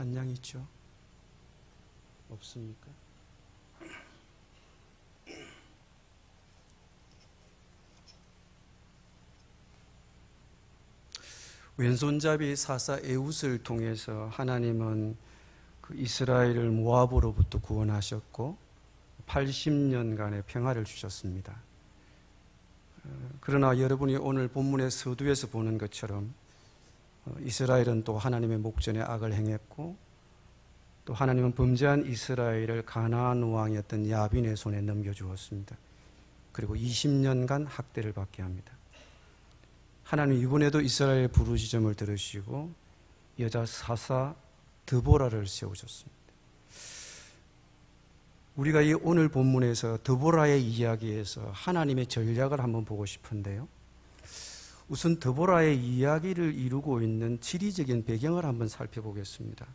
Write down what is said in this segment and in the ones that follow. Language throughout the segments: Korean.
산양 있죠? 없습니까? 왼손잡이 사사 에훗을 통해서 하나님은 그 이스라엘을 모압으로부터 구원하셨고 80년간의 평화를 주셨습니다. 그러나 여러분이 오늘 본문의 서두에서 보는 것처럼 이스라엘은 또 하나님의 목전에 악을 행했고 또 하나님은 범죄한 이스라엘을 가나안 왕이었던 야빈의 손에 넘겨주었습니다. 그리고 20년간 학대를 받게 합니다. 하나님 이번에도 이스라엘의 부르짖음을 들으시고 여자 사사 드보라를 세우셨습니다. 우리가 이 오늘 본문에서 드보라의 이야기에서 하나님의 전략을 한번 보고 싶은데요. 우선 드보라의 이야기를 이루고 있는 지리적인 배경을 한번 살펴보겠습니다.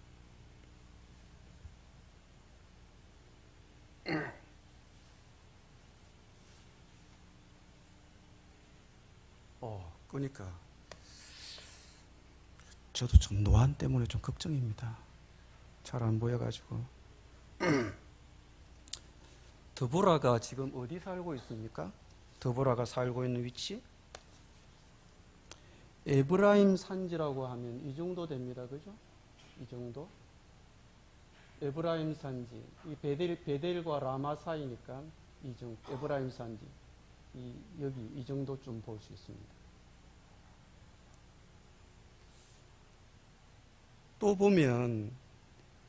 그러니까 저도 좀 노안 때문에 좀 걱정입니다. 잘 안 보여가지고. 드보라가 지금 어디 살고 있습니까? 드보라가 살고 있는 위치? 에브라임 산지라고 하면 이 정도 됩니다. 그죠? 이 정도? 에브라임 산지. 이 베델과 라마 사이니까 이 정도, 에브라임 산지. 여기 이 정도 좀 볼 수 있습니다. 또 보면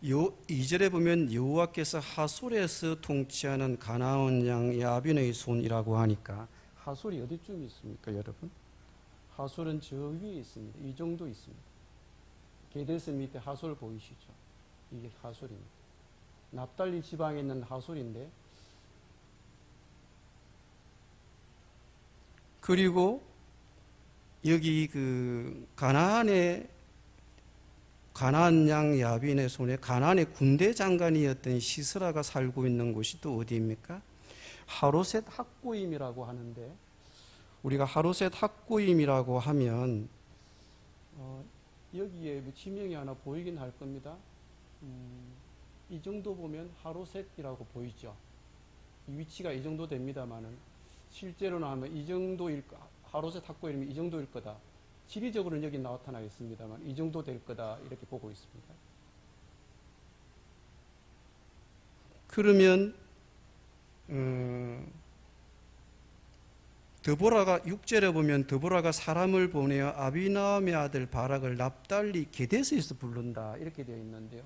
2절에 보면 여호와께서 하솔에서 통치하는 가나안 왕 야빈의 손이라고 하니까 하솔이 어디쯤 있습니까, 여러분? 하솔은 저 위에 있습니다. 이 정도 있습니다. 게데스 밑에 하솔 보이시죠? 이게 하솔입니다. 납달리 지방에 있는 하솔인데, 그리고 여기 그 가나안 양 야빈의 손에 가나안의 군대 장관이었던 시스라가 살고 있는 곳이 또 어디입니까? 하로셋 학고임이라고 하는데, 우리가 하로셋 학고임이라고 하면 여기에 지명이 하나 보이긴 할 겁니다. 이 정도 보면 하로셋이라고 보이죠. 이 위치가 이 정도 됩니다만은 실제로는 하면 이 정도일 하로셋 학고임이 이 정도일 거다. 지리적으로는 여기 나타나 있습니다만 이 정도 될 거다 이렇게 보고 있습니다. 그러면 드보라가 6절에 보면 드보라가 사람을 보내어 아비나함의 아들 바락을 납달리 게데스에서 부른다 이렇게 되어 있는데요.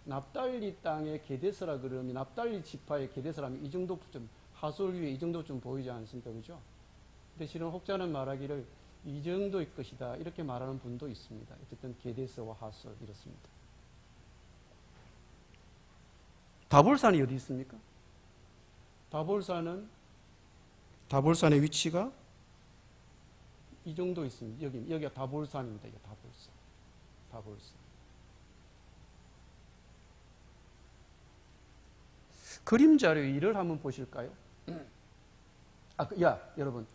납달리 땅의 게데스라 그러면 납달리 지파의 게데스라면 이 정도 좀 하솔 위에 이 정도 좀 보이지 않습니까? 그죠? 근데 실은 혹자는 말하기를 이 정도일 것이다 이렇게 말하는 분도 있습니다. 어쨌든 게데스와 하솔 이렇습니다. 다볼산이 어디 있습니까? 다볼산의 위치가 이 정도 있습니다. 여기가 다볼산입니다. 이게 다볼산. 그림자료 1을 한번 보실까요? 여러분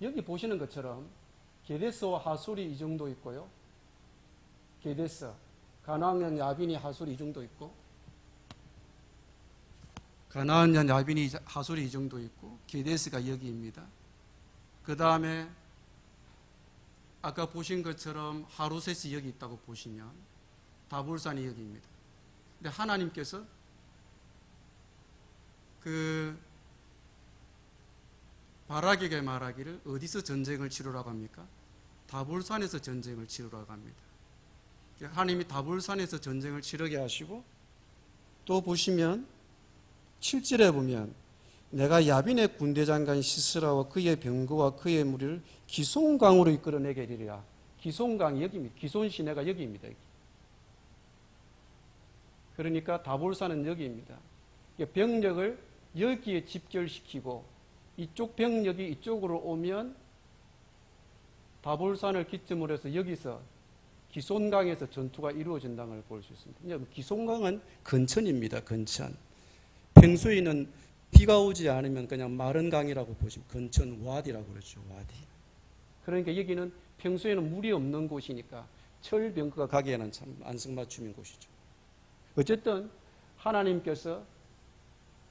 여기 보시는 것처럼 게데스와 하솔이 이 정도 있고요. 게데스, 가나안 야빈이 하솔이 이 정도 있고, 가나안 야빈이 하솔이 이 정도 있고, 게데스가 여기입니다. 그 다음에 아까 보신 것처럼 하로셋이 여기 있다고 보시면 다볼산이 여기입니다. 근데 하나님께서 바락에게 말하기를 어디서 전쟁을 치르라고 합니까? 다볼산에서 전쟁을 치르라고 합니다. 하나님이 다볼산에서 전쟁을 치르게 하시고, 또 보시면 7절에 보면 내가 야빈의 군대장관 시스라와 그의 병거와 그의 무리를 기손강으로 이끌어내게 하리라. 기손강이 여기입니다. 기손 시내가 여기입니다. 그러니까 다볼산은 여기입니다. 병력을 여기에 집결시키고 이쪽 병력이 이쪽으로 오면 다볼산을 기점으로 해서 여기서 기손강에서 전투가 이루어진다는 걸 볼 수 있습니다. 기손강은 근천입니다. 근천. 평소에는 비가 오지 않으면 그냥 마른 강이라고 보시면 근천 와디라고 그러죠. 와디. 그러니까 여기는 평소에는 물이 없는 곳이니까 철병거가 가기에는 참 안성맞춤인 곳이죠. 어쨌든 하나님께서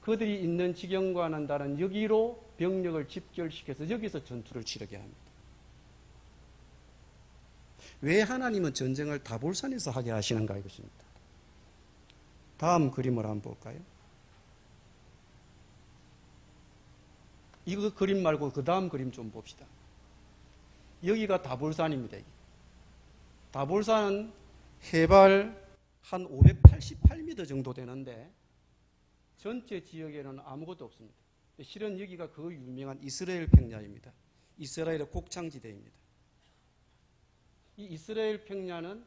그들이 있는 지경과는 다른 여기로 병력을 집결시켜서 여기서 전투를 치르게 합니다. 왜 하나님은 전쟁을 다볼산에서 하게 하시는가 이것입니다. 다음 그림을 한번 볼까요? 이거 그림 말고 그 다음 그림 좀 봅시다. 여기가 다볼산입니다. 다볼산은 해발 한 588m 정도 되는데 전체 지역에는 아무것도 없습니다. 실은 여기가 그 유명한 이스라엘 평야입니다. 이스라엘의 곡창지대입니다. 이 이스라엘 평야는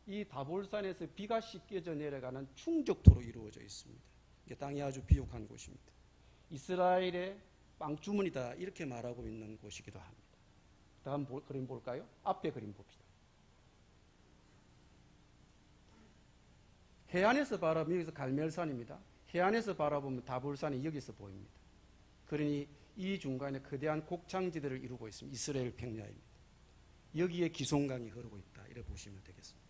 이 다볼산에서 비가 씻겨져 내려가는 충적토로 이루어져 있습니다. 이게 땅이 아주 비옥한 곳입니다. 이스라엘의 빵주머니다 이렇게 말하고 있는 곳이기도 합니다. 다음 그림 볼까요? 앞에 그림 봅시다. 해안에서 바라보면 여기서 갈멜산입니다. 해안에서 바라보면 다볼산이 여기서 보입니다. 그러니 이 중간에 거대한 곡창지대를 이루고 있습니다. 이스라엘 평야입니다. 여기에 기송강이 흐르고 있다 이렇게 보시면 되겠습니다.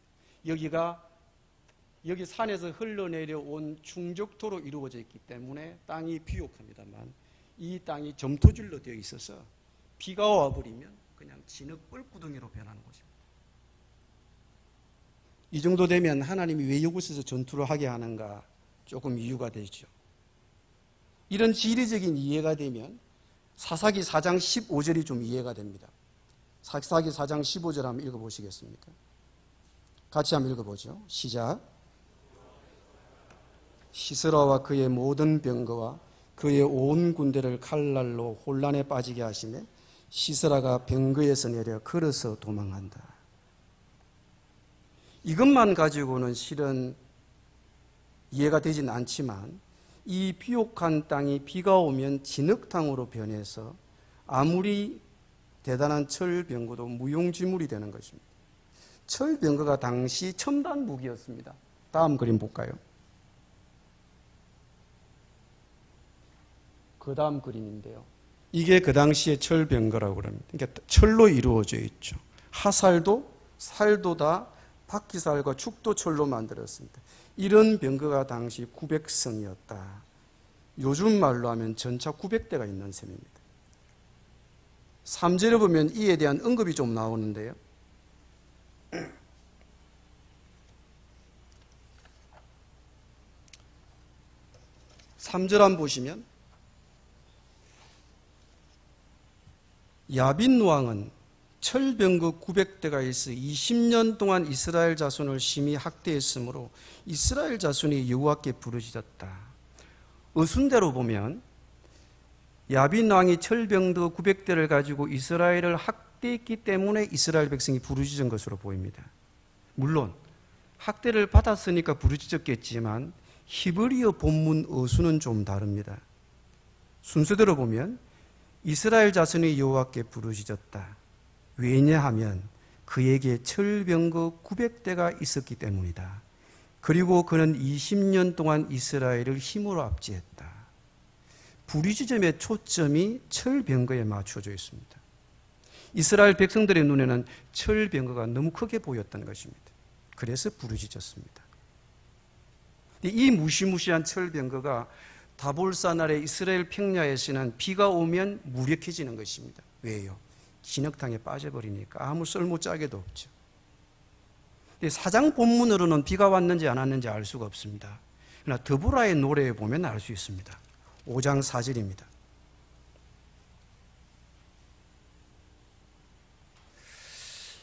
여기 산에서 흘러내려온 충적토로 이루어져 있기 때문에 땅이 비옥합니다만 이 땅이 점토질로 되어 있어서 비가 와버리면 그냥 진흙 뻘구덩이로 변하는 것입니다. 이 정도 되면 하나님이 왜 이곳에서 전투를 하게 하는가 조금 이유가 되죠. 이런 지리적인 이해가 되면 사사기 4장 15절이 좀 이해가 됩니다. 사사기 4장 15절 한번 읽어보시겠습니까? 같이 한번 읽어보죠. 시작. 시스라와 그의 모든 병거와 그의 온 군대를 칼날로 혼란에 빠지게 하시매 시스라가 병거에서 내려 걸어서 도망한다. 이것만 가지고는 실은 이해가 되진 않지만 이 비옥한 땅이 비가 오면 진흙탕으로 변해서 아무리 대단한 철병거도 무용지물이 되는 것입니다. 철병거가 당시 첨단 무기였습니다. 다음 그림 볼까요? 그 다음 그림인데요. 이게 그 당시의 철병거라고 합니다. 그러니까 철로 이루어져 있죠. 하살도 살도 다 바퀴살과 축도 철로 만들었습니다. 이런 병거가 당시 900성이었다. 요즘 말로 하면 전차 900대가 있는 셈입니다. 3절에 보면 이에 대한 언급이 좀 나오는데요. 3절 한번 보시면 야빈 왕은 철병거 900대가 있어 20년 동안 이스라엘 자손을 심히 학대했으므로 이스라엘 자손이 여호와께 부르짖었다. 어순대로 보면 야빈 왕이 철병거 900대를 가지고 이스라엘을 학대했기 때문에 이스라엘 백성이 부르짖은 것으로 보입니다. 물론 학대를 받았으니까 부르짖었겠지만 히브리어 본문 어순은 좀 다릅니다. 순서대로 보면 이스라엘 자손이 여호와께 부르짖었다. 왜냐하면 그에게 철병거 900대가 있었기 때문이다. 그리고 그는 20년 동안 이스라엘을 힘으로 압제했다. 부르짖음의 초점이 철병거에 맞춰져 있습니다. 이스라엘 백성들의 눈에는 철병거가 너무 크게 보였던 것입니다. 그래서 부르짖었습니다. 이 무시무시한 철병거가 다볼산 아래 이스라엘 평야에서는 비가 오면 무력해지는 것입니다. 왜요? 진흙탕에 빠져버리니까 아무 쓸모짜게도 없죠. 사장 본문으로는 비가 왔는지 안 왔는지 알 수가 없습니다. 그러나 드보라의 노래에 보면 알 수 있습니다. 5장 4절입니다.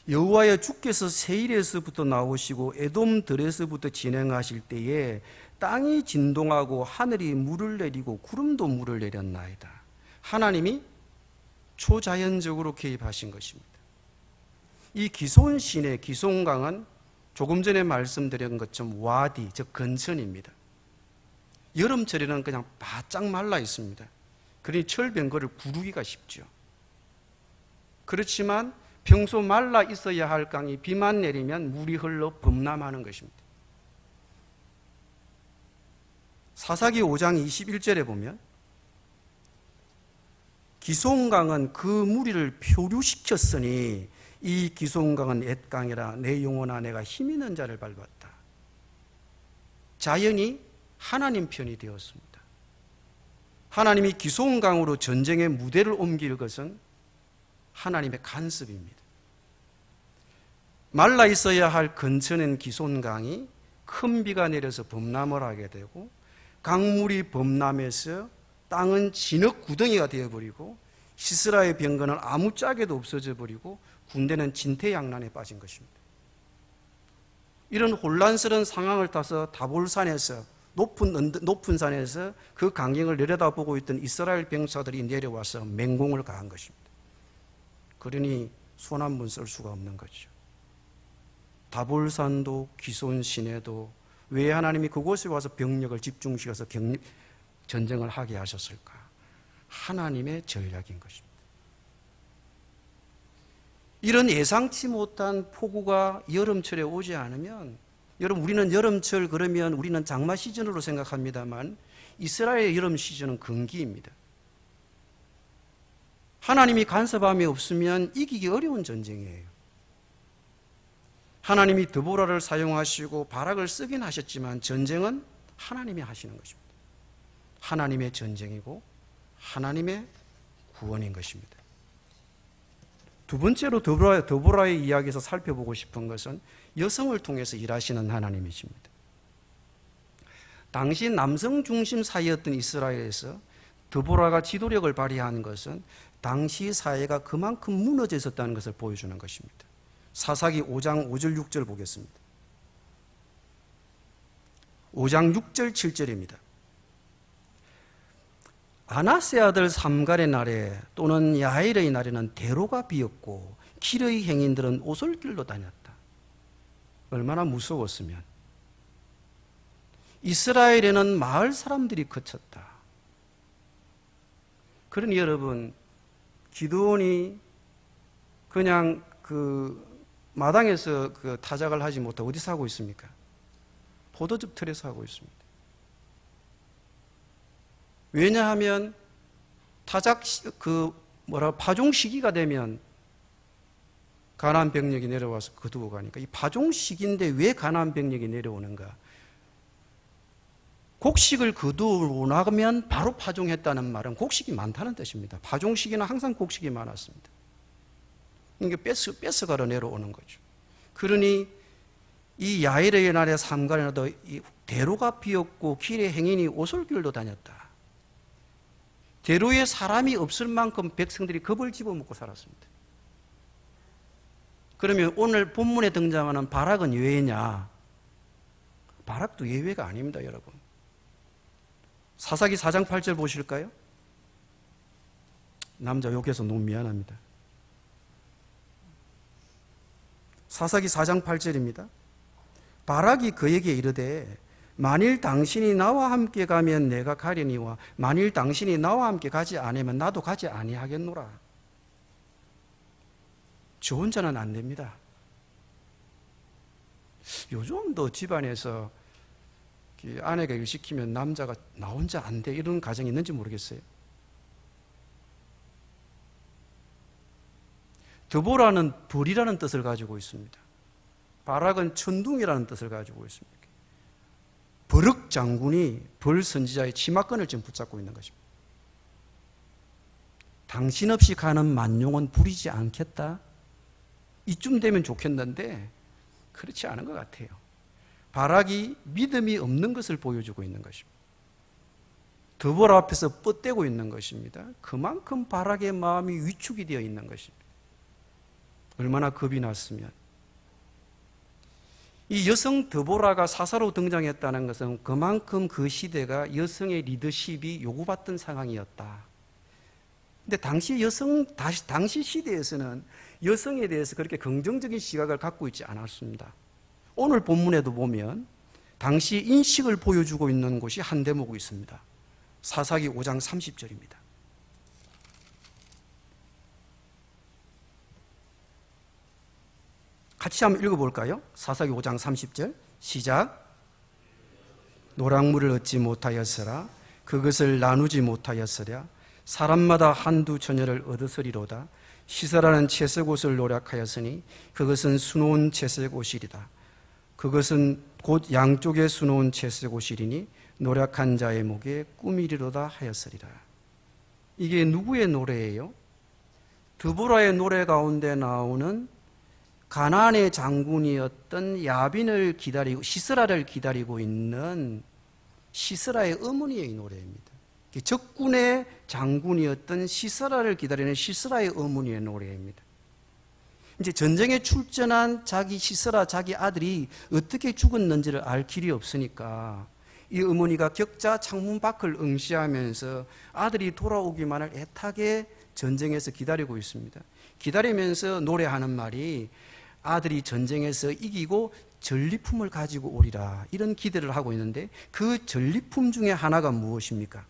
여호와여 주께서 세일에서부터 나오시고 에돔들에서부터 진행하실 때에 땅이 진동하고 하늘이 물을 내리고 구름도 물을 내렸나이다. 하나님이 초자연적으로 개입하신 것입니다. 이 기손신의 기손강은 조금 전에 말씀드린 것처럼 와디, 즉 건천입니다. 여름철에는 그냥 바짝 말라 있습니다. 그러니 철병거를 구르기가 쉽죠. 그렇지만 평소 말라 있어야 할 강이 비만 내리면 물이 흘러 범람하는 것입니다. 사사기 5장 21절에 보면 기송강은 그 무리를 표류시켰으니 이 기송강은 엣강이라 내 영혼아 내가 힘있는 자를 밟았다. 자연히 하나님 편이 되었습니다. 하나님이 기손강으로 전쟁의 무대를 옮길 것은 하나님의 간섭입니다. 말라 있어야 할 근처는 기손강이 큰 비가 내려서 범람을 하게 되고, 강물이 범람해서 땅은 진흙 구덩이가 되어버리고, 시스라의 병거는 아무짝에도 없어져 버리고, 군대는 진퇴양난에 빠진 것입니다. 이런 혼란스러운 상황을 타서 다볼산에서 높은 산에서 그 광경을 내려다보고 있던 이스라엘 병사들이 내려와서 맹공을 가한 것입니다. 그러니 손 한 번 쓸 수가 없는 거죠. 다볼산도 기손 시내도 왜 하나님이 그곳에 와서 병력을 집중시켜서 전쟁을 하게 하셨을까? 하나님의 전략인 것입니다. 이런 예상치 못한 폭우가 여름철에 오지 않으면, 여러분, 우리는 여름철 그러면 우리는 장마 시즌으로 생각합니다만 이스라엘의 여름 시즌은 건기입니다. 하나님이 간섭함이 없으면 이기기 어려운 전쟁이에요. 하나님이 드보라를 사용하시고 바락을 쓰긴 하셨지만 전쟁은 하나님이 하시는 것입니다. 하나님의 전쟁이고 하나님의 구원인 것입니다. 두 번째로 드보라의 이야기에서 살펴보고 싶은 것은 여성을 통해서 일하시는 하나님이십니다. 당시 남성 중심 사회였던 이스라엘에서 드보라가 지도력을 발휘한 것은 당시 사회가 그만큼 무너져 있었다는 것을 보여주는 것입니다. 사사기 5장 5절 6절 보겠습니다. 5장 6절 7절입니다. 아나세 아들 삼갈의 날에 또는 야일의 날에는 대로가 비었고 길의 행인들은 오솔길로 다녔다. 얼마나 무서웠으면. 이스라엘에는 마을 사람들이 그쳤다. 그러니 여러분, 기드온이 그냥 마당에서 타작을 하지 못하고 어디서 하고 있습니까? 포도즙 틀에서 하고 있습니다. 왜냐하면 파종 시기가 되면 가나안 병력이 내려와서 거두고 가니까, 이 파종 시기인데 왜 가나안 병력이 내려오는가? 곡식을 거두고 나가면 바로 파종했다는 말은 곡식이 많다는 뜻입니다. 파종 시기는 항상 곡식이 많았습니다. 이게 뺏어가러 내려오는 거죠. 그러니 이 야일의 날에 삼갈의 날도 대로가 비었고 길의 행인이 오솔길로 다녔다. 대로에 사람이 없을 만큼 백성들이 겁을 집어먹고 살았습니다. 그러면 오늘 본문에 등장하는 바락은 예외냐? 바락도 예외가 아닙니다, 여러분. 사사기 4장 8절 보실까요? 남자 욕해서 너무 미안합니다. 사사기 4장 8절입니다. 바락이 그에게 이르되 만일 당신이 나와 함께 가면 내가 가려니와 만일 당신이 나와 함께 가지 않으면 나도 가지 아니하겠노라. 저 혼자는 안 됩니다. 요즘도 집안에서 아내가 일 시키면 남자가 나 혼자 안 돼, 이런 가정이 있는지 모르겠어요. 드보라는 벌이라는 뜻을 가지고 있습니다. 바락은 천둥이라는 뜻을 가지고 있습니다. 버럭 장군이 벌 선지자의 치마끈을 지금 붙잡고 있는 것입니다. 당신 없이 가는 만용은 부리지 않겠다. 이쯤 되면 좋겠는데 그렇지 않은 것 같아요. 바락이 믿음이 없는 것을 보여주고 있는 것입니다. 드보라 앞에서 뻗대고 있는 것입니다. 그만큼 바락의 마음이 위축이 되어 있는 것입니다. 얼마나 겁이 났으면. 이 여성 드보라가 사사로 등장했다는 것은 그만큼 그 시대가 여성의 리더십이 요구받던 상황이었다. 근데 당시 시대에서는 여성에 대해서 그렇게 긍정적인 시각을 갖고 있지 않았습니다. 오늘 본문에도 보면 당시 인식을 보여주고 있는 곳이 한 대목 있습니다. 사사기 5장 30절입니다. 같이 한번 읽어볼까요? 사사기 5장 30절 시작. 노랑물을 얻지 못하였으라 그것을 나누지 못하였으랴 사람마다 한두 처녀를 얻으리로다 시설하는 채색옷을 노력하였으니 그것은 수놓은 채색옷이리다. 그것은 곧 양쪽에 수놓은 채색옷이리니 노력한 자의 목에 꿈이리로다 하였으리라. 이게 누구의 노래예요? 드보라의 노래 가운데 나오는 가나안의 장군이었던 야빈을 기다리고 시스라를 기다리고 있는 시스라의 어머니의 노래입니다. 적군의 장군이었던 시스라를 기다리는 시스라의 어머니의 노래입니다. 이제 전쟁에 출전한 자기 시스라 자기 아들이 어떻게 죽었는지를 알 길이 없으니까 이 어머니가 격자 창문 밖을 응시하면서 아들이 돌아오기만을 애타게 전쟁에서 기다리고 있습니다. 기다리면서 노래하는 말이 아들이 전쟁에서 이기고 전리품을 가지고 오리라, 이런 기대를 하고 있는데 그 전리품 중에 하나가 무엇입니까?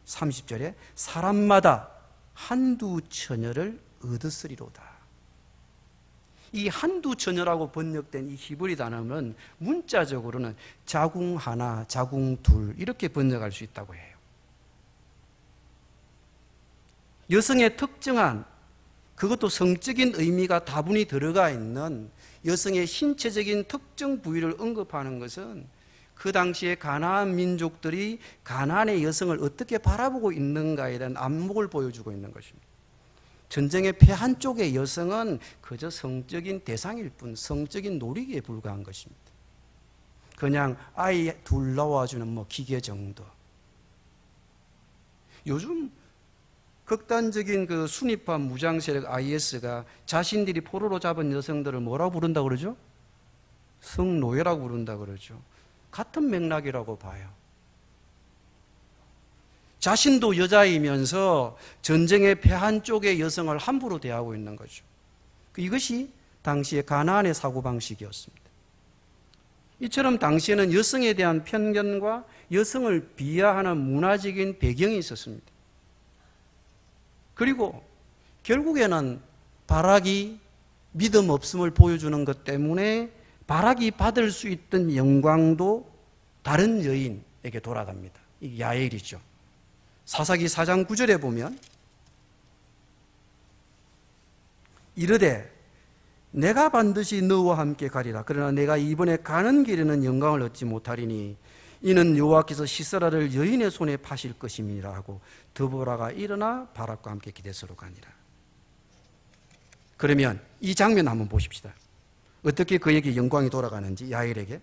30절에 사람마다 한두 처녀를 얻었으리로다. 이 한두 처녀라고 번역된 이 히브리 단어는 문자적으로는 자궁 하나, 자궁 둘 이렇게 번역할 수 있다고 해요. 여성의 특정한, 그것도 성적인 의미가 다분히 들어가 있는 여성의 신체적인 특정 부위를 언급하는 것은 그 당시에 가나안 민족들이 가나안의 여성을 어떻게 바라보고 있는가에 대한 안목을 보여주고 있는 것입니다. 전쟁에 패한 쪽의 여성은 그저 성적인 대상일 뿐, 성적인 놀이기에 불과한 것입니다. 그냥 아이 둘 낳아주는 기계 정도. 요즘 극단적인 그 순위파 무장 세력 IS가 자신들이 포로로 잡은 여성들을 뭐라고 부른다고 그러죠? 성노예라고 부른다 그러죠. 같은 맥락이라고 봐요. 자신도 여자이면서 전쟁에 패한 쪽의 여성을 함부로 대하고 있는 거죠. 이것이 당시의 가나안의 사고방식이었습니다. 이처럼 당시에는 여성에 대한 편견과 여성을 비하하는 문화적인 배경이 있었습니다. 그리고 결국에는 바락이 믿음 없음을 보여주는 것 때문에 바락이 받을 수 있던 영광도 다른 여인에게 돌아갑니다. 이게 야엘이죠. 사사기 4장 9절에 보면 이르되 내가 반드시 너와 함께 가리라. 그러나 내가 이번에 가는 길에는 영광을 얻지 못하리니 이는 여호와께서 시스라를 여인의 손에 파실 것임이라 하고 드보라가 일어나 바락과 함께 기대서로 가니라. 그러면 이 장면 한번 보십시다. 어떻게 그에게 영광이 돌아가는지, 야엘에게,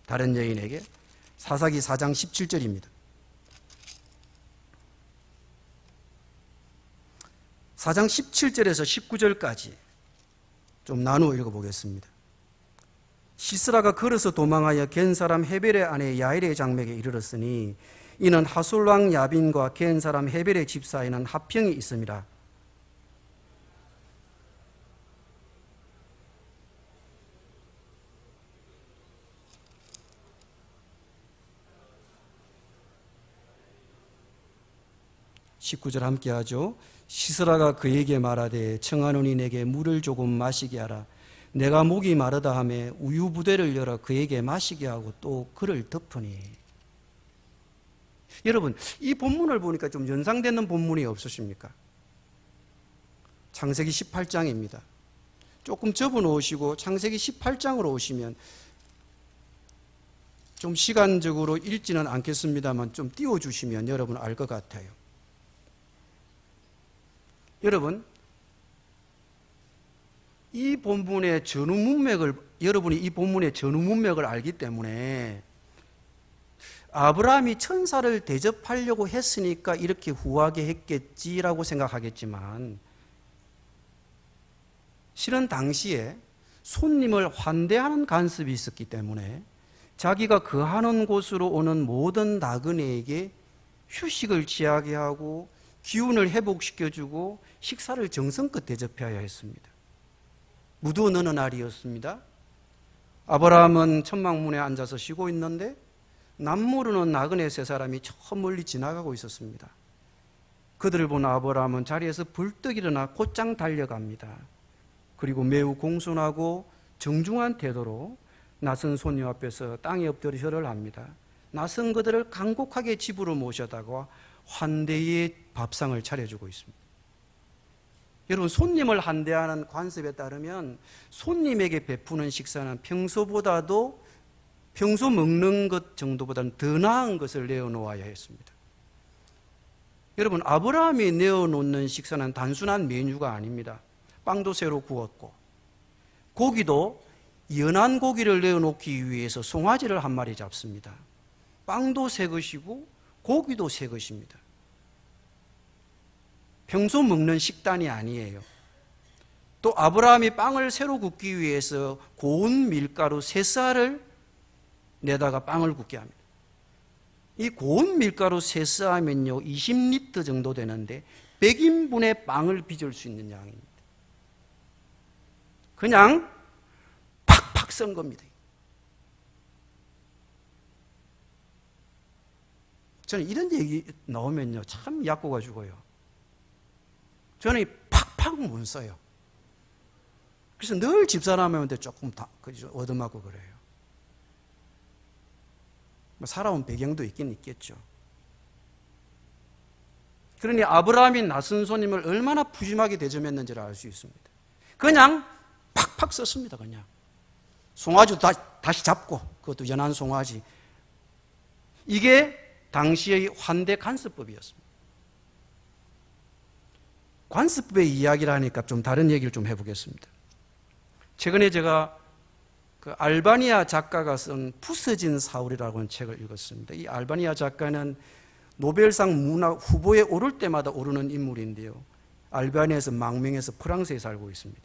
다른 여인에게. 사사기 4장 17절입니다. 사장 17절에서 19절까지 좀 나누어 읽어보겠습니다. 시스라가 걸어서 도망하여 겐 사람 헤벨의 아내 야엘의 장맥에 이르렀으니 이는 하솔 왕 야빈과 겐 사람 헤벨의 집 사이에는 합평이 있음이라. (19절) 함께 하죠. 시스라가 그에게 말하되 청하노니 내게 물을 조금 마시게 하라. 내가 목이 마르다 하매 우유 부대를 열어 그에게 마시게 하고 또 그를 덮으니. 여러분, 이 본문을 보니까 좀 연상되는 본문이 없으십니까? 창세기 18장입니다. 조금 접어 놓으시고 창세기 18장으로 오시면 좀 시간적으로 읽지는 않겠습니다만 좀 띄워주시면 여러분 알 것 같아요. 여러분, 이 본문의 전후 문맥을, 여러분이 이 본문의 전후 문맥을 알기 때문에 아브라함이 천사를 대접하려고 했으니까 이렇게 후하게 했겠지라고 생각하겠지만, 실은 당시에 손님을 환대하는 간섭이 있었기 때문에 자기가 거하는 곳으로 오는 모든 나그네에게 휴식을 취하게 하고 기운을 회복시켜주고 식사를 정성껏 대접해야 했습니다. 무더운 어느 날이었습니다. 아브라함은 천막문에 앉아서 쉬고 있는데 남모르는 나그네 세 사람이 저 멀리 지나가고 있었습니다. 그들을 본 아브라함은 자리에서 벌떡 일어나 곧장 달려갑니다. 그리고 매우 공손하고 정중한 태도로 낯선 손님 앞에서 땅에 엎드려 절을 합니다. 낯선 그들을 간곡하게 집으로 모셔다가 환대의 밥상을 차려주고 있습니다. 여러분, 손님을 환대하는 관습에 따르면 손님에게 베푸는 식사는 평소 먹는 것 정도보다는 더 나은 것을 내어놓아야 했습니다. 여러분, 아브라함이 내어놓는 식사는 단순한 메뉴가 아닙니다. 빵도 새로 구웠고 고기도 연한 고기를 내어놓기 위해서 송아지를 한 마리 잡습니다. 빵도 새 것이고 고기도 새 것입니다. 평소 먹는 식단이 아니에요. 또 아브라함이 빵을 새로 굽기 위해서 고운 밀가루 3쌀을 내다가 빵을 굽게 합니다. 이 고운 밀가루 3쌀이면요 20리터 정도 되는데 100인분의 빵을 빚을 수 있는 양입니다. 그냥 팍팍 썬 겁니다. 저는 이런 얘기 나오면요 참 약고가 죽어요. 저는 팍팍 못 써요. 그래서 늘 집사람한테 조금 얻어맞고 그래요. 살아온 배경도 있긴 있겠죠. 그러니 아브라함이 낯선 손님을 얼마나 푸짐하게 대접했는지를 알 수 있습니다. 그냥 팍팍 썼습니다. 그냥 송아지도 다시 잡고, 그것도 연한 송아지. 이게 당시의 환대 관습법이었습니다. 관습법의 이야기를 하니까 좀 다른 얘기를 좀 해보겠습니다. 최근에 제가 그 알바니아 작가가 쓴 부서진 사울이라고 하는 책을 읽었습니다. 이 알바니아 작가는 노벨상 문학 후보에 오를 때마다 오르는 인물인데요. 알바니아에서 망명해서 프랑스에 살고 있습니다.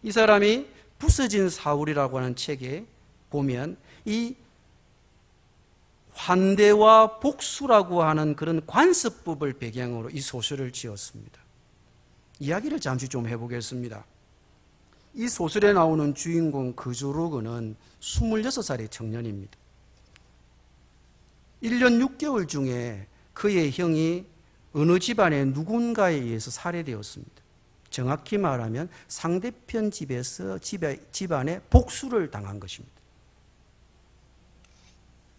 이 사람이 부서진 사울이라고 하는 책에 보면 이 환대와 복수라고 하는 그런 관습법을 배경으로 이 소설을 지었습니다. 이야기를 잠시 좀 해보겠습니다. 이 소설에 나오는 주인공 그조르그는 26살의 청년입니다. 1년 6개월 중에 그의 형이 어느 집안의 누군가에 의해서 살해되었습니다. 정확히 말하면 상대편 집에서 집안에 복수를 당한 것입니다.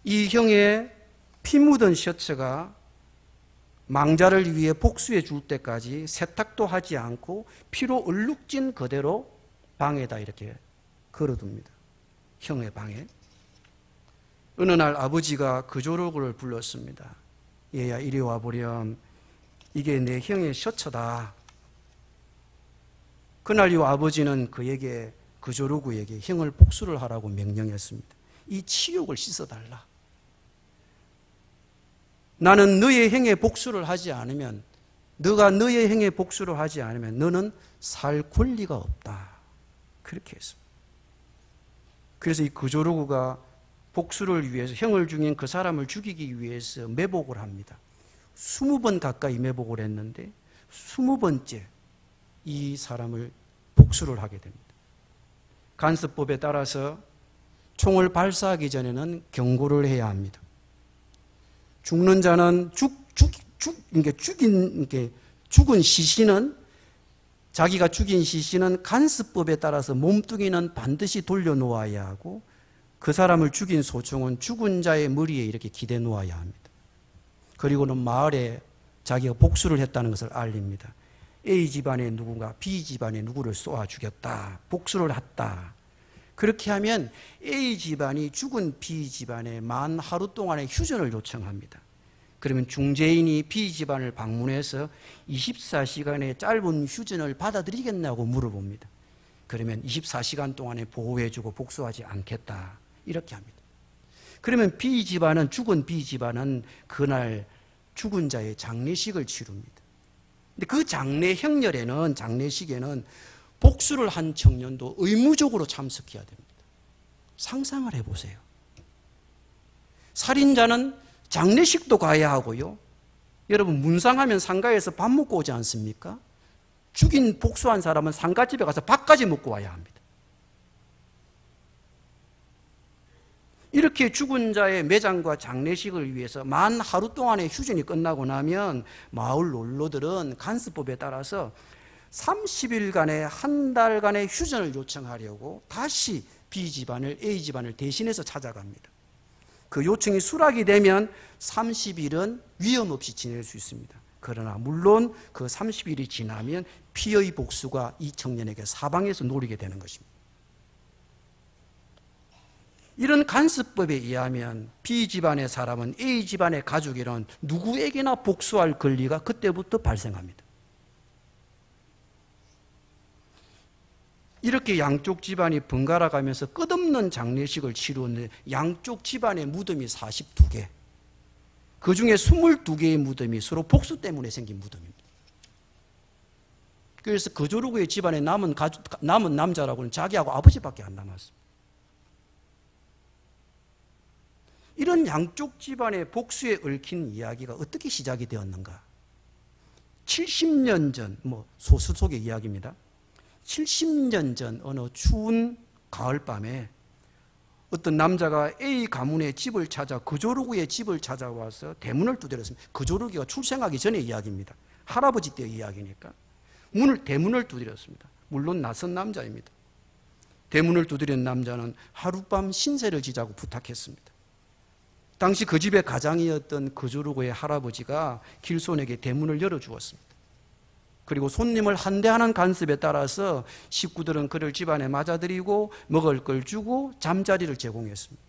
이 형의 피 묻은 셔츠가 망자를 위해 복수해 줄 때까지 세탁도 하지 않고 피로 얼룩진 그대로 방에다 이렇게 걸어둡니다. 형의 방에. 어느 날 아버지가 그조르그를 불렀습니다. 얘야 이리 와보렴. 이게 내 형의 셔츠다. 그날 이 아버지는 그조르그에게 형을 복수를 하라고 명령했습니다. 이 치욕을 씻어달라. 나는 너의 행에 복수를 하지 않으면, 너가 너의 행에 복수를 하지 않으면 너는 살 권리가 없다. 그렇게 했습니다. 그래서 이 그조르그가 복수를 위해서 형을 죽인 그 사람을 죽이기 위해서 매복을 합니다. 20번 가까이 매복을 했는데 20번째 이 사람을 복수를 하게 됩니다. 간섭법에 따라서 총을 발사하기 전에는 경고를 해야 합니다. 죽는 자는 죽은 시신은, 자기가 죽인 시신은 간습법에 따라서 몸뚱이는 반드시 돌려놓아야 하고, 그 사람을 죽인 소총은 죽은 자의 머리에 이렇게 기대 놓아야 합니다. 그리고는 마을에 자기가 복수를 했다는 것을 알립니다. A 집안의 누군가 B 집안의 누구를 쏘아 죽였다. 복수를 했다. 그렇게 하면 A 집안이 죽은 B 집안에 만 하루 동안의 휴전을 요청합니다. 그러면 중재인이 B 집안을 방문해서 24시간의 짧은 휴전을 받아들이겠냐고 물어봅니다. 그러면 24시간 동안에 보호해주고 복수하지 않겠다. 이렇게 합니다. 그러면 B 집안은, 죽은 B 집안은 그날 죽은 자의 장례식을 치릅니다. 근데 그 장례식에는 복수를 한 청년도 의무적으로 참석해야 됩니다. 상상을 해보세요. 살인자는 장례식도 가야 하고요. 여러분, 문상하면 상가에서 밥 먹고 오지 않습니까? 죽인 복수한 사람은 상가집에 가서 밥까지 먹고 와야 합니다. 이렇게 죽은 자의 매장과 장례식을 위해서 만 하루 동안의 휴전이 끝나고 나면 마을 논로들은 간습법에 따라서 30일간의 한 달간의 휴전을 요청하려고 다시 B 집안을 A 집안을 대신해서 찾아갑니다. 그 요청이 수락이 되면 30일은 위험 없이 지낼 수 있습니다. 그러나 물론 그 30일이 지나면 피의 복수가 이 청년에게 사방에서 노리게 되는 것입니다. 이런 간섭법에 의하면 B 집안의 사람은 A 집안의 가족이란 누구에게나 복수할 권리가 그때부터 발생합니다. 이렇게 양쪽 집안이 번갈아 가면서 끝없는 장례식을 치루었는데 양쪽 집안의 무덤이 42개, 그 중에 22개의 무덤이 서로 복수 때문에 생긴 무덤입니다. 그래서 거조르구의 집안에 남은 남자라고는 자기하고 아버지밖에 안 남았습니다. 이런 양쪽 집안의 복수에 얽힌 이야기가 어떻게 시작이 되었는가? 70년 전, 소설 속의 이야기입니다. 70년 전 어느 추운 가을밤에 어떤 남자가 A 가문의 집을 찾아 거조르구의 집을 찾아와서 대문을 두드렸습니다. 거조르기가 출생하기 전의 이야기입니다. 할아버지 때의 이야기니까. 대문을 두드렸습니다. 물론 낯선 남자입니다. 대문을 두드린 남자는 하룻밤 신세를 지자고 부탁했습니다. 당시 그 집의 가장이었던 거조르구의 할아버지가 길손에게 대문을 열어주었습니다. 그리고 손님을 한대하는 간섭에 따라서 식구들은 그를 집안에 맞아들이고 먹을 걸 주고 잠자리를 제공했습니다.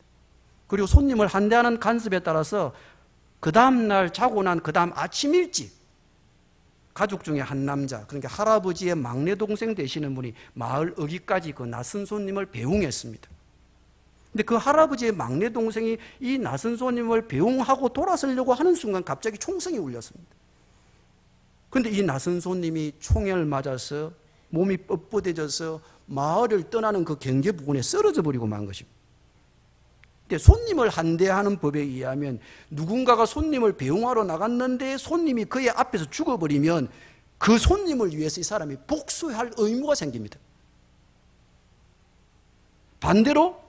그리고 손님을 한대하는 간섭에 따라서 그 다음날 자고 난 그 다음 아침 일찍 가족 중에 한 남자, 그러니까 할아버지의 막내 동생 되시는 분이 마을 어귀까지 그 낯선 손님을 배웅했습니다. 근데 그 할아버지의 막내 동생이 이 낯선 손님을 배웅하고 돌아서려고 하는 순간 갑자기 총성이 울렸습니다. 그런데 이 낯선 손님이 총을 맞아서 몸이 뻣뻣해져서 마을을 떠나는 그 경계 부근에 쓰러져 버리고 만 것입니다. 근데 손님을 한대하는 법에 의하면 누군가가 손님을 배웅하러 나갔는데 손님이 그의 앞에서 죽어버리면 그 손님을 위해서 이 사람이 복수할 의무가 생깁니다. 반대로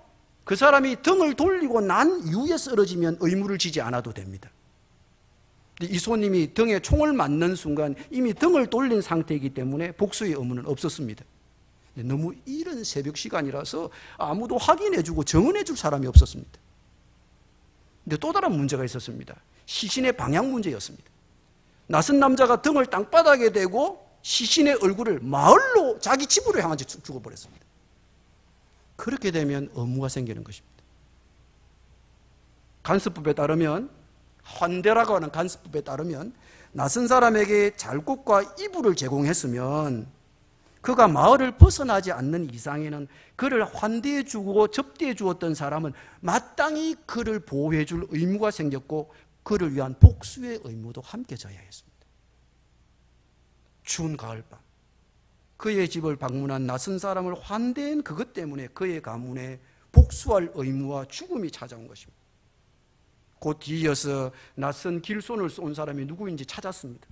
그 사람이 등을 돌리고 난 이후에 쓰러지면 의무를 지지 않아도 됩니다. 이 손님이 등에 총을 맞는 순간 이미 등을 돌린 상태이기 때문에 복수의 의무는 없었습니다. 너무 이른 새벽 시간이라서 아무도 확인해주고 정언해줄 사람이 없었습니다. 근데 또 다른 문제가 있었습니다. 시신의 방향 문제였습니다. 낯선 남자가 등을 땅바닥에 대고 시신의 얼굴을 마을로 자기 집으로 향하여 죽어버렸습니다. 그렇게 되면 의무가 생기는 것입니다. 간섭법에 따르면, 환대라고 하는 간섭법에 따르면 낯선 사람에게 잘국과 이불을 제공했으면 그가 마을을 벗어나지 않는 이상에는 그를 환대해 주고 접대해 주었던 사람은 마땅히 그를 보호해 줄 의무가 생겼고 그를 위한 복수의 의무도 함께 져야 했습니다. 추운 가을밤 그의 집을 방문한 낯선 사람을 환대한 그것 때문에 그의 가문에 복수할 의무와 죽음이 찾아온 것입니다. 곧 뒤이어서 낯선 길손을 쏜 사람이 누구인지 찾았습니다.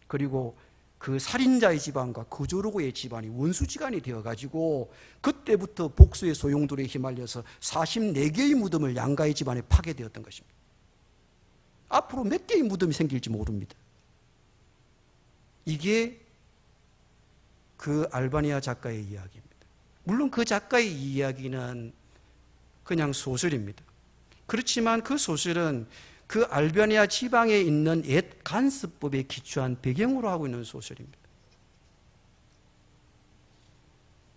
그리고 그 살인자의 집안과 거조르구의 집안이 원수지간이 되어가지고 그때부터 복수의 소용돌이에 휘말려서 44개의 무덤을 양가의 집안에 파게 되었던 것입니다. 앞으로 몇 개의 무덤이 생길지 모릅니다. 이게 그 알바니아 작가의 이야기입니다. 물론 그 작가의 이야기는 그냥 소설입니다. 그렇지만 그 소설은 그 알바니아 지방에 있는 옛 간섭법에 기초한 배경으로 하고 있는 소설입니다.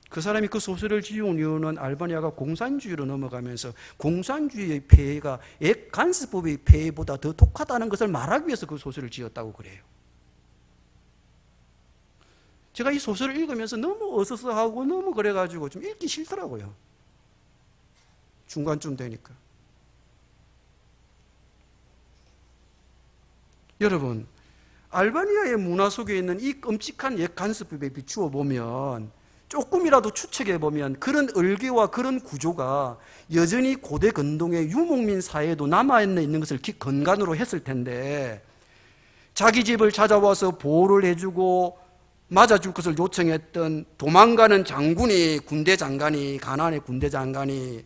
그 사람이 그 소설을 지은 이유는 알바니아가 공산주의로 넘어가면서 공산주의의 폐해가 옛 간섭법의 폐해보다 더 독하다는 것을 말하기 위해서 그 소설을 지었다고 그래요. 제가 이 소설을 읽으면서 너무 어서서하고 너무 그래가지고 좀 읽기 싫더라고요. 중간쯤 되니까. 여러분, 알바니아의 문화 속에 있는 이 끔찍한 옛 간섭법에 비추어 보면 조금이라도 추측해 보면 그런 얼개와 그런 구조가 여전히 고대 근동의 유목민 사회에도 남아있는 것을 근간으로 했을 텐데 자기 집을 찾아와서 보호를 해주고 맞아줄 것을 요청했던 도망가는 군대 장관이 가나안의 군대 장관이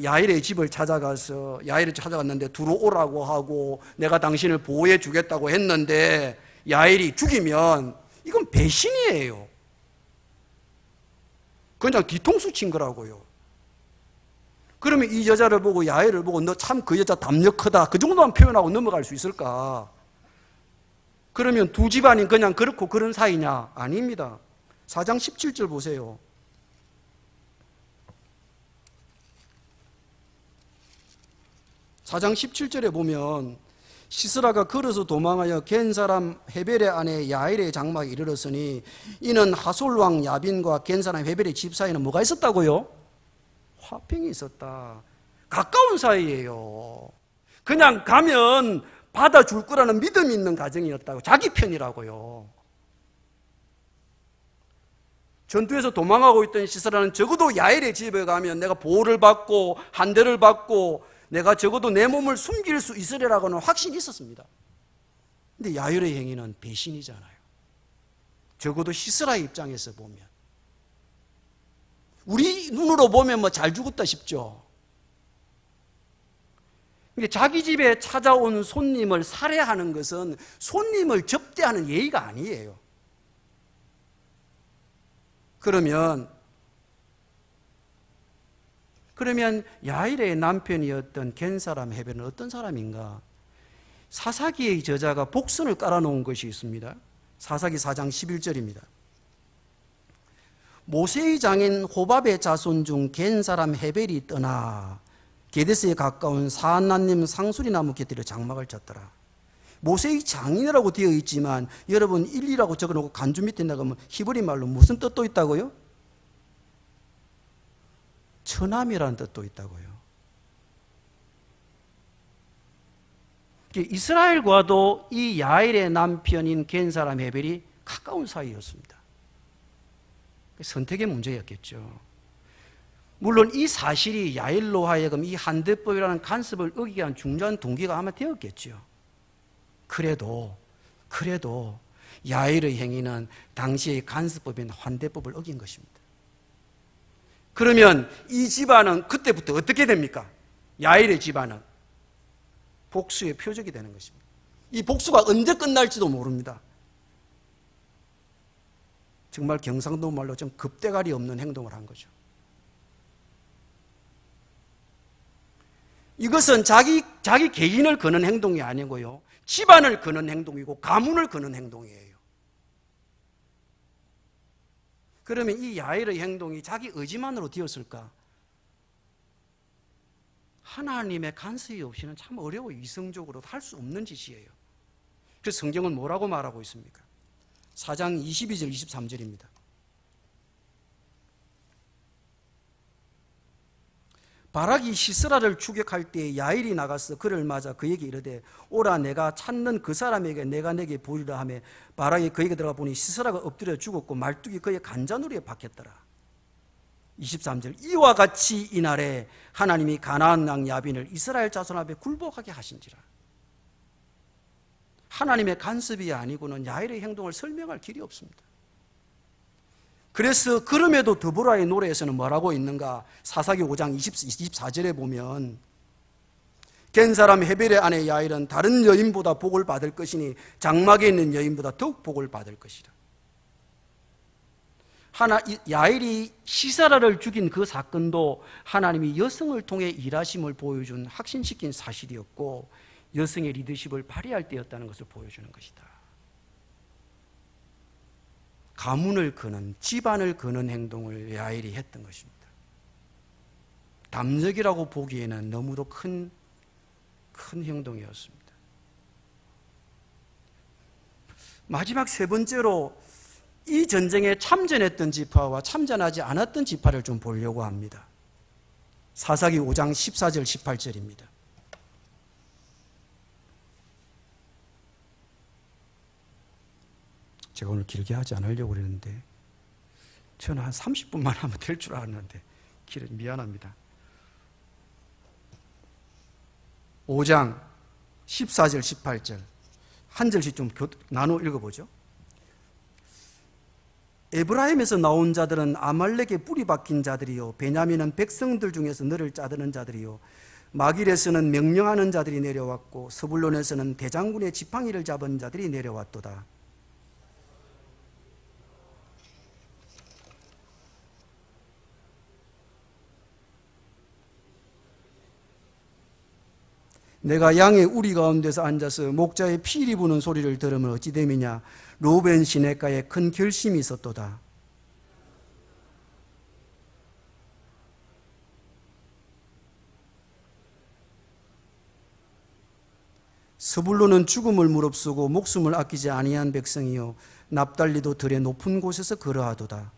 야일의 집을 찾아가서 야일을 찾아갔는데 들어오라고 하고 내가 당신을 보호해 주겠다고 했는데 야일이 죽이면 이건 배신이에요. 그냥 뒤통수 친 거라고요. 그러면 이 여자를 보고 야일을 보고 너 참 그 여자 담력 크다 그 정도만 표현하고 넘어갈 수 있을까? 그러면 두 집안이 그냥 그렇고 그런 사이냐? 아닙니다. 4장 17절 보세요. 4장 17절에 보면 시스라가 걸어서 도망하여 겐 사람 헤벨의 아내 야일의 장막에 이르렀으니 이는 하솔왕 야빈과 겐 사람 헤벨의 집 사이에는 뭐가 있었다고요? 화평이 있었다. 가까운 사이예요. 그냥 가면 받아줄 거라는 믿음이 있는 가정이었다고. 자기 편이라고요. 전투에서 도망하고 있던 시스라는 적어도 야일의 집에 가면 내가 보호를 받고 한 대를 받고 내가 적어도 내 몸을 숨길 수 있으리라고는 확신이 있었습니다. 근데 야일의 행위는 배신이잖아요. 적어도 시스라의 입장에서 보면 우리 눈으로 보면 뭐 잘 죽었다 싶죠. 근데 자기 집에 찾아온 손님을 살해하는 것은 손님을 접대하는 예의가 아니에요. 그러면 야일의 남편이었던 겐 사람 헤벨은 어떤 사람인가? 사사기의 저자가 복선을 깔아놓은 것이 있습니다. 사사기 4장 11절입니다. 모세의 장인 호밥의 자손 중 겐 사람 헤벨이 떠나 게데스에 가까운 사안나님 상수리나무 곁에 장막을 쳤더라. 모세의 장인이라고 되어 있지만 여러분 1이라고 적어놓고 간주 밑에 나가면 히브리 말로 무슨 뜻도 있다고요? 처남이라는 뜻도 있다고요. 이스라엘과도 이 야일의 남편인 겐 사람 헤벨이 가까운 사이였습니다. 선택의 문제였겠죠. 물론 이 사실이 야일로 하여금 이 한대법이라는 간섭을 어기게 한 중요한 동기가 아마 되었겠죠. 그래도 야일의 행위는 당시의 간섭법인 환대법을 어긴 것입니다. 그러면 이 집안은 그때부터 어떻게 됩니까? 야일의 집안은 복수의 표적이 되는 것입니다. 이 복수가 언제 끝날지도 모릅니다. 정말 경상도 말로 좀 급대가리 없는 행동을 한 거죠. 이것은 자기 개인을 거는 행동이 아니고요, 집안을 거는 행동이고 가문을 거는 행동이에요. 그러면 이 야일의 행동이 자기 의지만으로 되었을까? 하나님의 간섭이 없이는 참 어려워. 이성적으로 할 수 없는 짓이에요. 그래서 성경은 뭐라고 말하고 있습니까? 4장 22절 23절입니다. 바락이 시스라를 추격할 때 야일이 나가서 그를 맞아 그에게 이르되 오라 내가 찾는 그 사람에게 내가 내게 보이리라 하며 바락이 그에게 들어가 보니 시스라가 엎드려 죽었고 말뚝이 그의 간자누리에 박혔더라. 23절 이와 같이 이날에 하나님이 가나안 왕 야빈을 이스라엘 자손 앞에 굴복하게 하신지라. 하나님의 간섭이 아니고는 야일의 행동을 설명할 길이 없습니다. 그래서 그럼에도 드보라의 노래에서는 뭐라고 있는가? 사사기 5장 24절에 보면 겐 사람 헤벨의 아내 야일은 다른 여인보다 복을 받을 것이니 장막에 있는 여인보다 더욱 복을 받을 것이라. 야일이 시사라를 죽인 그 사건도 하나님이 여성을 통해 일하심을 보여준 확신시킨 사실이었고 여성의 리더십을 발휘할 때였다는 것을 보여주는 것이다. 가문을 거는, 집안을 거는 행동을 야일이 했던 것입니다. 담력이라고 보기에는 너무도 큰 행동이었습니다. 마지막 세 번째로 이 전쟁에 참전했던 지파와 참전하지 않았던 지파를 좀 보려고 합니다. 사사기 5장 14절 18절입니다. 제가 오늘 길게 하지 않으려고 그랬는데 저는 한 30분만 하면 될 줄 알았는데 미안합니다. 5장 14절 18절 한 절씩 좀 나눠 읽어보죠. 에브라임에서 나온 자들은 아말렉에 뿌리 박힌 자들이요 베냐민은 백성들 중에서 너를 짜드는 자들이요 마길에서는 명령하는 자들이 내려왔고 서불론에서는 대장군의 지팡이를 잡은 자들이 내려왔도다. 내가 양의 우리 가운데서 앉아서 목자의 피리 부는 소리를 들으면 어찌 됨이냐. 루벤 시내가에 큰 결심이 있었도다. 스불론은 죽음을 무릅쓰고 목숨을 아끼지 아니한 백성이요 납달리도 들의 높은 곳에서 그러하도다.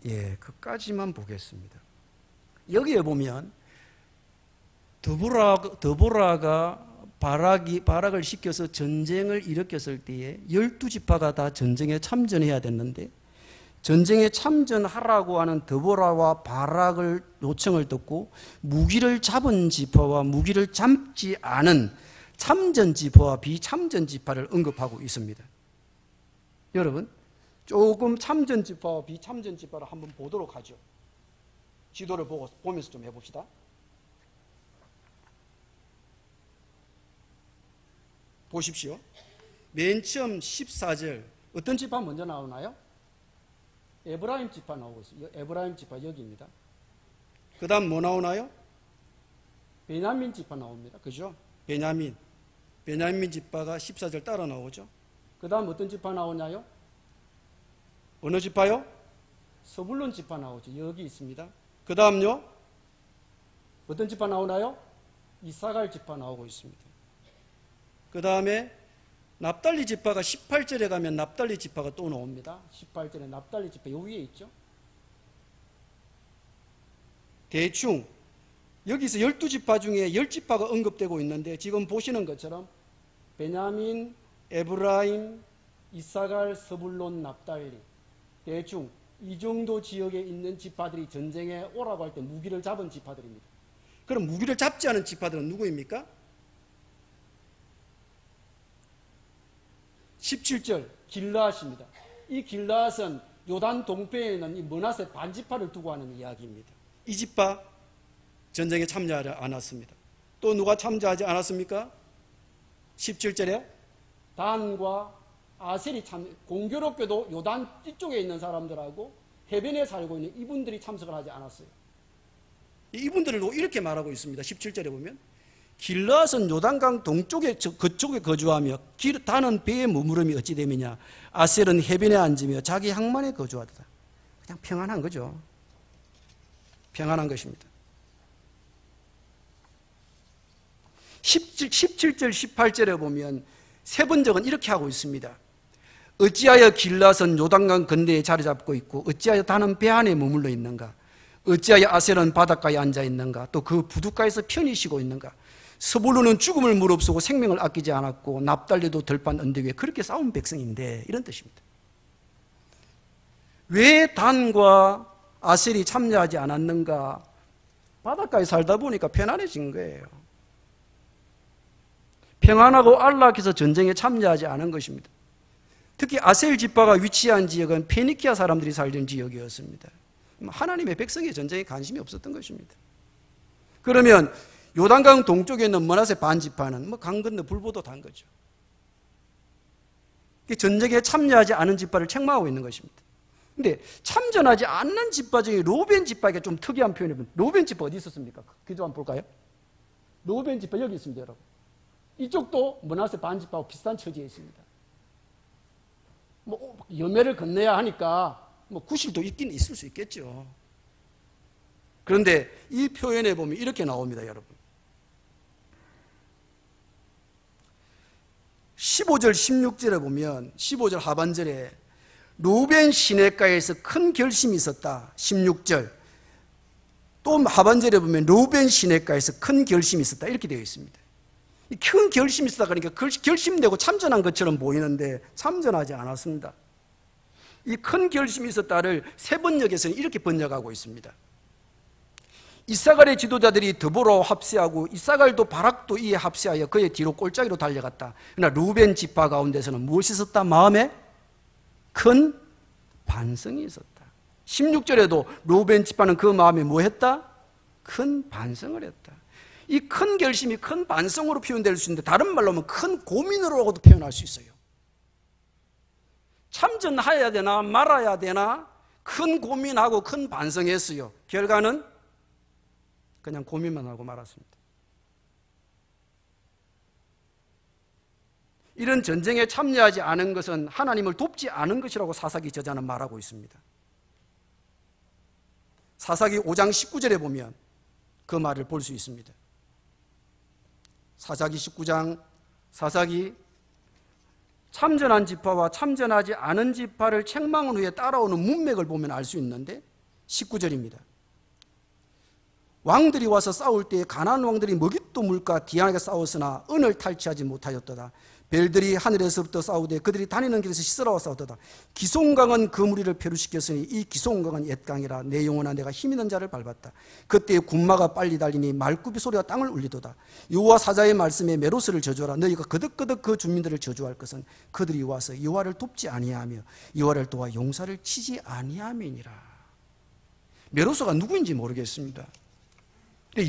예, 그까지만 보겠습니다. 여기에 보면 드보라가 바락을 시켜서 전쟁을 일으켰을 때에 12지파가 다 전쟁에 참전해야 됐는데 전쟁에 참전하라고 하는 드보라와 바락을 요청을 듣고 무기를 잡은 지파와 무기를 잡지 않은 참전 지파와 비참전 지파를 언급하고 있습니다. 여러분, 조금 참전 지파와 비참전 지파를 한번 보도록 하죠. 지도를 보면서 좀 해봅시다. 보십시오. 맨 처음 14절 어떤 지파 먼저 나오나요? 에브라임 지파 나오고 있어요. 에브라임 지파 여기입니다. 그 다음 뭐 나오나요? 베냐민 지파 나옵니다. 그죠? 베냐민 지파가 14절 따라 나오죠. 그 다음 어떤 지파 나오나요? 어느 지파요? 스불론 지파 나오죠. 여기 있습니다. 그 다음요? 어떤 지파 나오나요? 이사갈 지파 나오고 있습니다. 그 다음에 납달리 지파가 18절에 가면 납달리 지파가 또 나옵니다. 18절에 납달리 지파 요 위에 있죠. 대충 여기서 12지파 중에 10지파가 언급되고 있는데 지금 보시는 것처럼 베냐민, 에브라임, 이사갈, 스불론, 납달리 대충 이 정도 지역에 있는 지파들이 전쟁에 오라고 할 때 무기를 잡은 지파들입니다. 그럼 무기를 잡지 않은 지파들은 누구입니까? 17절 길라앗입니다. 이 길라앗은 요단 동편에 있는 이 므낫세 반지파를 두고 하는 이야기입니다. 이 지파 전쟁에 참여하지 않았습니다. 또 누가 참여하지 않았습니까? 17절에 단과 아셀이 공교롭게도 요단 이쪽에 있는 사람들하고 해변에 살고 있는 이분들이 참석을 하지 않았어요. 이분들을 이렇게 말하고 있습니다. 17절에 보면 길라앗은 요단강 동쪽에 그쪽에 거주하며 단은 배에 머무름이 어찌 됨이냐. 아셀은 해변에 앉으며 자기 항만에 거주하다. 그냥 평안한 거죠. 평안한 것입니다. 17절 18절에 보면 세 번역은 이렇게 하고 있습니다. 어찌하여 길라앗은 요단강 건너에 자리 잡고 있고 어찌하여 단은 배 안에 머물러 있는가. 어찌하여 아셀은 바닷가에 앉아 있는가. 또 그 부둣가에서 편히 쉬고 있는가. 스불론은 죽음을 무릅쓰고 생명을 아끼지 않았고 납달리도 들판 언덕 위에 그렇게 싸운 백성인데 이런 뜻입니다. 왜 단과 아셀이 참여하지 않았는가? 바닷가에 살다 보니까 편안해진 거예요. 평안하고 안락해서 전쟁에 참여하지 않은 것입니다. 특히 아셀 지파가 위치한 지역은 페니키아 사람들이 살던 지역이었습니다. 하나님의 백성의 전쟁에 관심이 없었던 것입니다. 그러면 요단강 동쪽에 있는 므낫세 반지파는 강 건너 불보듯 한 거죠. 전쟁에 참여하지 않은 지파를 책망하고 있는 것입니다. 근데 참전하지 않는 지파 중에 로벤 지파에게 좀 특이한 표현이면 로벤 지파 어디 있었습니까? 기도 한번 볼까요? 로벤 지파 여기 있습니다, 여러분. 이쪽도 므낫세 반지파와 비슷한 처지에 있습니다. 여매를 건너야 하니까 구실도 있긴 있을 수 있겠죠. 그런데 이 표현에 보면 이렇게 나옵니다, 여러분. 15절 16절에 보면 15절 하반절에 루벤 시내가에서 큰 결심이 있었다. 16절 또 하반절에 보면 루벤 시내가에서 큰 결심이 있었다. 이렇게 되어 있습니다. 큰 결심이 있었다 그러니까 결심되고 참전한 것처럼 보이는데 참전하지 않았습니다. 이 큰 결심이 있었다를 세 번역에서는 이렇게 번역하고 있습니다. 이사갈의 지도자들이 드보라와 합세하고 이사갈도 바락도 이에 합세하여 그의 뒤로 꼴짜기로 달려갔다. 그러나 루벤 지파 가운데서는 무엇이 있었다? 마음에 큰 반성이 있었다. 16절에도 루벤 지파는 그 마음에 뭐 했다? 큰 반성을 했다. 이 큰 결심이 큰 반성으로 표현될 수 있는데 다른 말로 하면 큰 고민으로도 표현할 수 있어요. 참전해야 되나 말아야 되나 큰 고민하고 큰 반성했어요. 결과는 그냥 고민만 하고 말았습니다. 이런 전쟁에 참여하지 않은 것은 하나님을 돕지 않은 것이라고 사사기 저자는 말하고 있습니다. 사사기 5장 19절에 보면 그 말을 볼 수 있습니다. 사사기 19장 사사기 참전한 지파와 참전하지 않은 지파를 책망한 후에 따라오는 문맥을 보면 알 수 있는데 19절입니다. 왕들이 와서 싸울 때에 가나안 왕들이 머깃도 물과 디안하게 싸웠으나 은을 탈취하지 못하였도다. 벨들이 하늘에서부터 싸우되 그들이 다니는 길에서 시스라와 싸우도다. 기송강은 그 무리를 표류시켰으니 이 기송강은 옛강이라. 내 영혼아 내가 힘있는 자를 밟았다. 그때 군마가 빨리 달리니 말굽이 소리가 땅을 울리도다. 여호와 사자의 말씀에 메로스를 저주하라. 너희가 그득그득 그 주민들을 저주할 것은 그들이 와서 여호와를 돕지 아니하며 여호와를 도와 용사를 치지 아니함이니라. 메로스가 누구인지 모르겠습니다.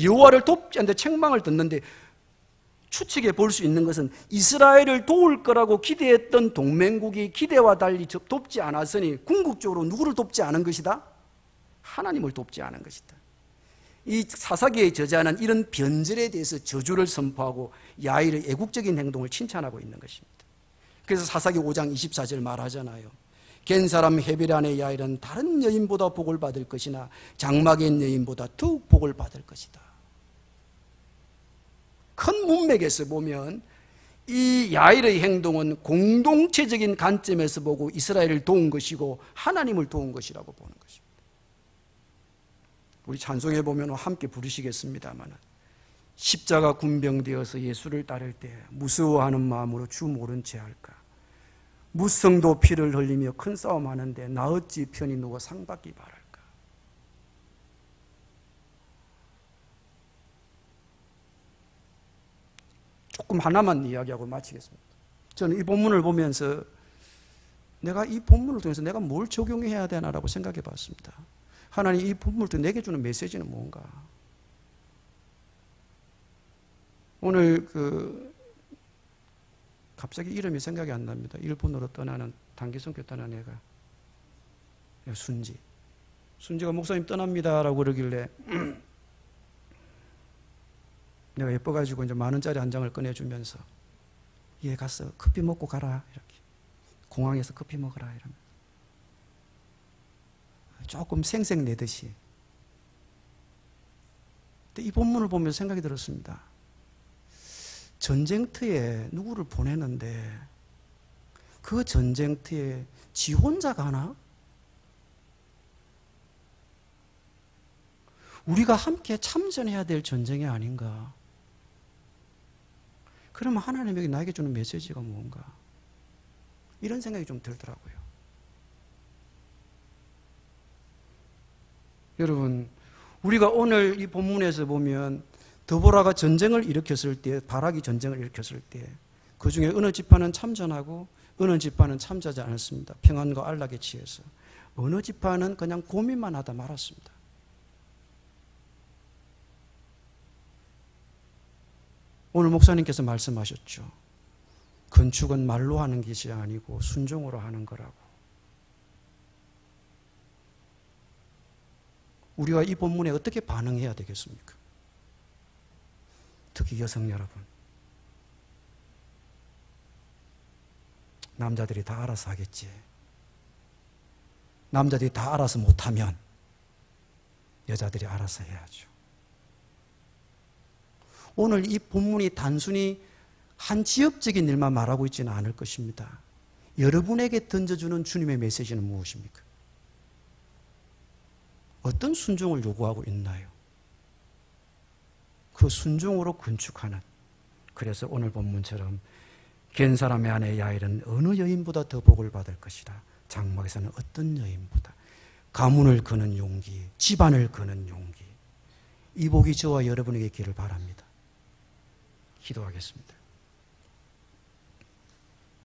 여호와를 돕지 않는데 책망을 듣는데 추측해 볼 수 있는 것은 이스라엘을 도울 거라고 기대했던 동맹국이 기대와 달리 돕지 않았으니 궁극적으로 누구를 돕지 않은 것이다? 하나님을 돕지 않은 것이다. 이 사사기의 저자는 이런 변절에 대해서 저주를 선포하고 야일의 애국적인 행동을 칭찬하고 있는 것입니다. 그래서 사사기 5장 24절 말하잖아요. 겐 사람 헤벨안의 야일은 다른 여인보다 복을 받을 것이나 장막의 여인보다 더욱 복을 받을 것이다. 큰 문맥에서 보면 이 야일의 행동은 공동체적인 관점에서 보고 이스라엘을 도운 것이고 하나님을 도운 것이라고 보는 것입니다. 우리 찬송에 보면 함께 부르시겠습니다만 십자가 군병되어서 예수를 따를 때 무서워하는 마음으로 주 모른 채 할까. 무성도 피를 흘리며 큰 싸움하는데 나 어찌 편히 누워 상받기 바랄까. 조금 하나만 이야기하고 마치겠습니다. 저는 이 본문을 보면서 내가 이 본문을 통해서 내가 뭘 적용해야 되나라고 생각해 봤습니다. 하나님 이 본문을 통해 내게 주는 메시지는 뭔가. 오늘 갑자기 이름이 생각이 안 납니다. 일본으로 떠나는 단기선교 떠난 애가 순지가 목사님 떠납니다라고 그러길래 내가 예뻐가지고 이제 10,000원짜리 한 장을 꺼내주면서 얘 가서 커피 먹고 가라 이렇게 공항에서 커피 먹으라 이러면 조금 생색내듯이. 근데 이 본문을 보면서 생각이 들었습니다. 전쟁터에 누구를 보내는데 그 전쟁터에 지 혼자 가나? 우리가 함께 참전해야 될 전쟁이 아닌가? 그러면 하나님이 나에게 주는 메시지가 뭔가? 이런 생각이 좀 들더라고요. 여러분, 우리가 오늘 이 본문에서 보면 드보라가 전쟁을 일으켰을 때, 바락이 전쟁을 일으켰을 때 그 중에 어느 지파는 참전하고 어느 지파는 참전하지 않았습니다. 평안과 안락에 취해서. 어느 지파는 그냥 고민만 하다 말았습니다. 오늘 목사님께서 말씀하셨죠. 건축은 말로 하는 것이 아니고 순종으로 하는 거라고. 우리가 이 본문에 어떻게 반응해야 되겠습니까? 특히 여성 여러분. 남자들이 다 알아서 하겠지. 남자들이 다 알아서 못하면 여자들이 알아서 해야죠. 오늘 이 본문이 단순히 한 지역적인 일만 말하고 있지는 않을 것입니다. 여러분에게 던져주는 주님의 메시지는 무엇입니까? 어떤 순종을 요구하고 있나요? 그 순종으로 건축하는. 그래서 오늘 본문처럼 겐 사람의 아내 야일은 어느 여인보다 더 복을 받을 것이라. 장막에서는 어떤 여인보다. 가문을 거는 용기, 집안을 거는 용기. 이 복이 저와 여러분에게 있기를 바랍니다. 기도하겠습니다.